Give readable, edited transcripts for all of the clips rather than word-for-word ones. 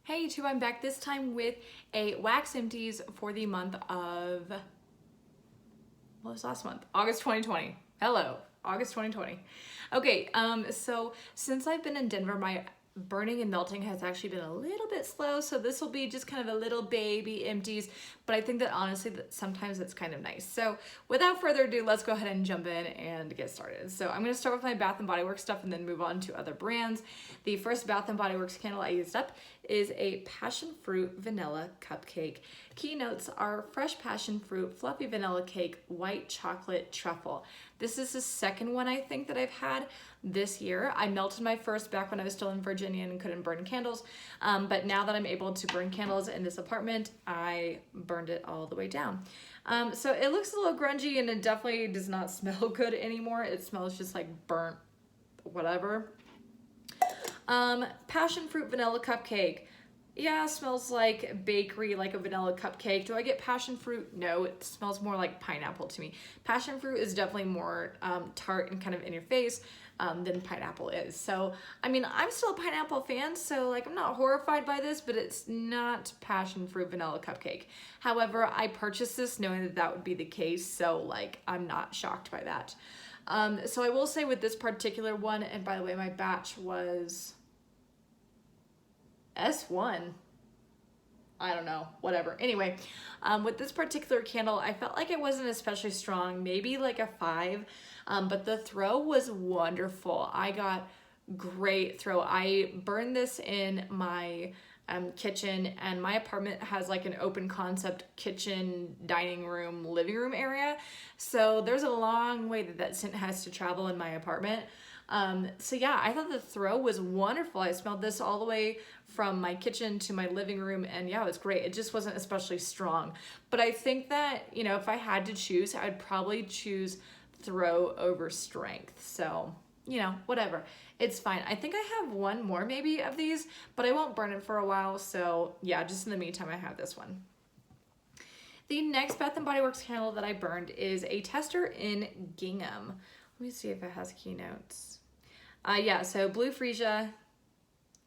Hey YouTube, I'm back this time with a wax empties for the month of, what was last month? August 2020. Hello, August 2020. Okay, so since I've been in Denver, my burning and melting has actually been a little bit slow, so this will be just kind of a little baby empties, but I think that honestly that sometimes it's kind of nice. So without further ado, let's go ahead and jump in and get started. So I'm going to start with my Bath & Body Works stuff and then move on to other brands. The first Bath & Body Works candle I used up is a passion fruit vanilla cupcake. Keynotes are fresh passion fruit, fluffy vanilla cake, white chocolate truffle. This is the second one I think that I've had this year. I melted my first back when I was still in Virginia and couldn't burn candles, but now that I'm able to burn candles in this apartment, I burned it all the way down. So it looks a little grungy and it definitely does not smell good anymore. It smells just like burnt whatever. Passion fruit vanilla cupcake. Yeah, smells like bakery, like a vanilla cupcake. Do I get passion fruit? No, it smells more like pineapple to me. Passion fruit is definitely more tart and kind of in your face than pineapple is. So, I mean, I'm still a pineapple fan, so like I'm not horrified by this, but it's not passion fruit vanilla cupcake. However, I purchased this knowing that that would be the case, so like I'm not shocked by that. So I will say with this particular one, and by the way, my batch was S1. I don't know, whatever. Anyway, with this particular candle, I felt like it wasn't especially strong, maybe like a 5, but the throw was wonderful. I got great throw. I burned this in my kitchen, and my apartment has like an open concept kitchen, dining room, living room area. So there's a long way that scent has to travel in my apartment. So yeah, I thought the throw was wonderful. I smelled this all the way from my kitchen to my living room, and yeah, it was great. It just wasn't especially strong. But I think that, you know, if I had to choose, I'd probably choose throw over strength. So, you know, whatever. It's fine. I think I have one more maybe of these, but I won't burn it for a while. So yeah, just in the meantime, I have this one. The next Bath & Body Works candle that I burned is a tester in Gingham. Let me see if it has keynotes. Yeah, so blue freesia,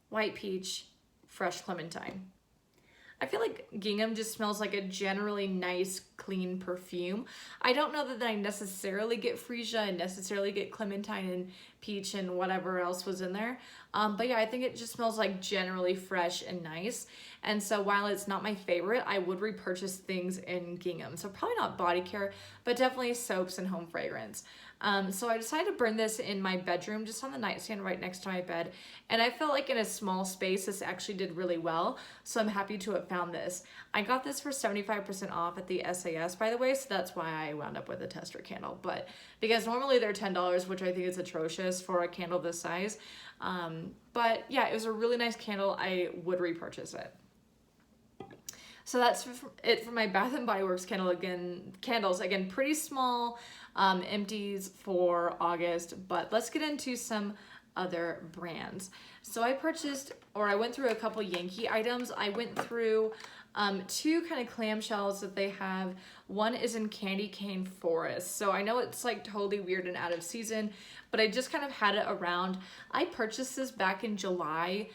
white peach, fresh clementine. I feel like Gingham just smells like a generally nice, clean perfume. I don't know that I necessarily get freesia and necessarily get clementine and peach and whatever else was in there. But yeah, I think it just smells like generally fresh and nice. And so while it's not my favorite, I would repurchase things in Gingham. So probably not body care, but definitely soaps and home fragrance. So I decided to burn this in my bedroom, just on the nightstand right next to my bed. And I felt like in a small space, this actually did really well. So I'm happy to have found this. I got this for 75% off at the SAS, by the way. So that's why I wound up with a tester candle. But because normally they're $10, which I think is atrocious for a candle this size. But yeah, it was a really nice candle. I would repurchase it. So that's it for my Bath & Body Works candles. Again, pretty small empties for August, but let's get into some other brands. So I went through a couple Yankee items. I went through 2 kind of clamshells that they have. One is in Candy Cane Forest. So I know it's like totally weird and out of season, but I just kind of had it around. I purchased this back in July.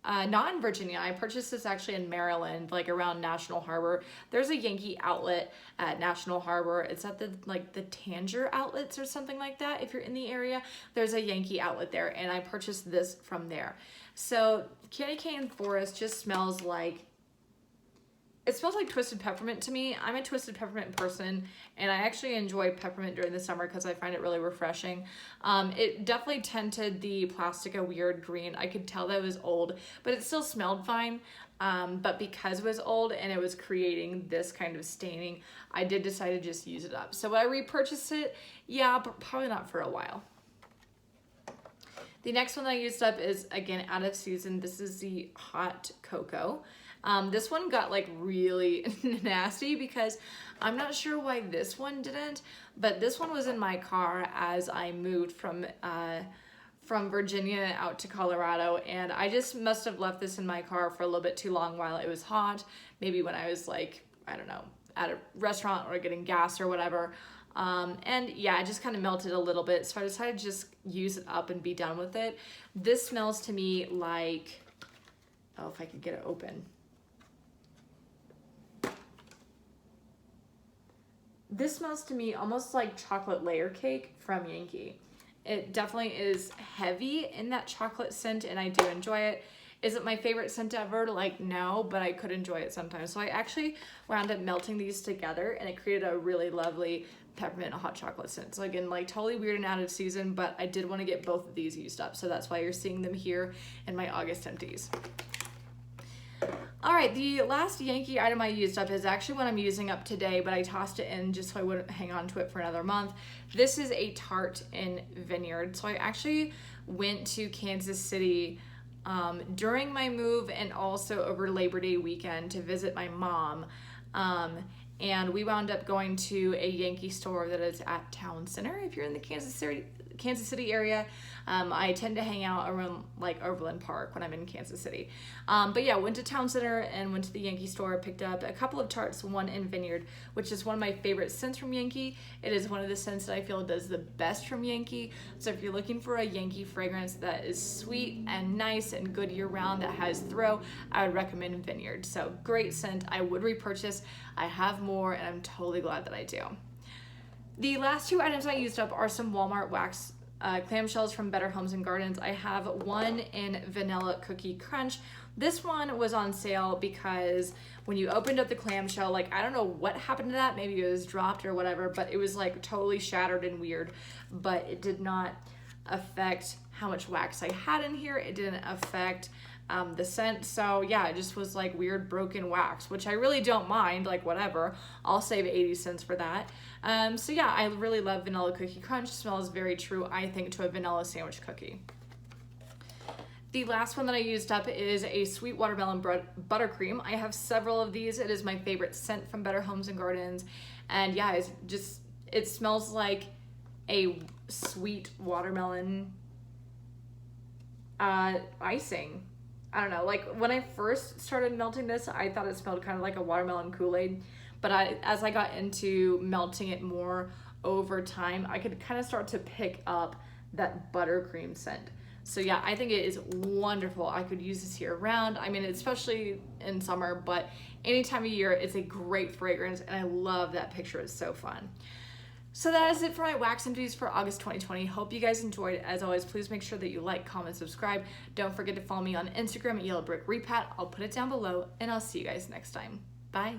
Not in Virginia. I purchased this actually in Maryland, like around National Harbor. There's a Yankee outlet at National Harbor. It's at the Tanger outlets or something like that. If you're in the area, there's a Yankee outlet there, and I purchased this from there. So Candy Cane Forest just smells like, it smells like twisted peppermint to me. I'm a twisted peppermint person, and I actually enjoy peppermint during the summer because I find it really refreshing. It definitely tinted the plastic a weird green. I could tell that it was old, but it still smelled fine. But because it was old and it was creating this kind of staining, I did decide to just use it up. So would I repurchase it? Yeah, but probably not for a while. The next one that I used up is, again, out of season. This is the Hot Cocoa. This one got like really nasty because I'm not sure why this one didn't, but this one was in my car as I moved from Virginia out to Colorado, and I just must have left this in my car for a little bit too long while it was hot. Maybe when I was like, I don't know, at a restaurant or getting gas or whatever. And yeah, it just kind of melted a little bit, so I decided to just use it up and be done with it. This smells to me like Oh, if I could get it open. This smells to me almost like chocolate layer cake from Yankee. It definitely is heavy in that chocolate scent, and I do enjoy it. Is it my favorite scent ever? Like, no, but I could enjoy it sometimes. So I actually wound up melting these together, and it created a really lovely peppermint hot chocolate scent. So again, like totally weird and out of season, but I did want to get both of these used up. So that's why you're seeing them here in my August empties. All right, the last Yankee item I used up is actually what I'm using up today, but I tossed it in just so I wouldn't hang on to it for another month. This is a tart in Vineyard. So I actually went to Kansas City during my move and also over Labor Day weekend to visit my mom. And we wound up going to a Yankee store that is at Town Center. If you're in the Kansas City area, I tend to hang out around like Overland Park when I'm in Kansas City. But yeah, went to Town Center and went to the Yankee store, picked up a couple of tarts, one in Vineyard, which is one of my favorite scents from Yankee. It is one of the scents that I feel does the best from Yankee. So if you're looking for a Yankee fragrance that is sweet and nice and good year round that has throw, I would recommend Vineyard. So great scent. I would repurchase. I have more and I'm totally glad that I do. The last two items I used up are some Walmart wax clamshells from Better Homes and Gardens. I have one in Vanilla Cookie Crunch. This one was on sale because when you opened up the clamshell, like I don't know what happened to that, maybe it was dropped or whatever, but it was like totally shattered and weird, but it did not affect how much wax I had in here. It didn't affect the scent. So yeah, it just was like weird broken wax, which I really don't mind, like whatever. I'll save 80 cents for that. So yeah, I really love Vanilla Cookie Crunch. It smells very true, I think, to a vanilla sandwich cookie. The last one that I used up is a sweet watermelon buttercream. I have several of these. It is my favorite scent from Better Homes and Gardens. And yeah, it smells like a sweet watermelon icing. I don't know, like when I first started melting this, I thought it smelled kind of like a watermelon Kool-Aid, but as I got into melting it more over time, I could kind of start to pick up that buttercream scent. So yeah, I think it is wonderful. I could use this year round. I mean, especially in summer, but any time of year, it's a great fragrance, and I love that picture. It's so fun. So that is it for my wax empties for August 2020. Hope you guys enjoyed. As always, please make sure that you like, comment, subscribe. Don't forget to follow me on Instagram at Yellow Brick Repat. I'll put it down below, and I'll see you guys next time. Bye.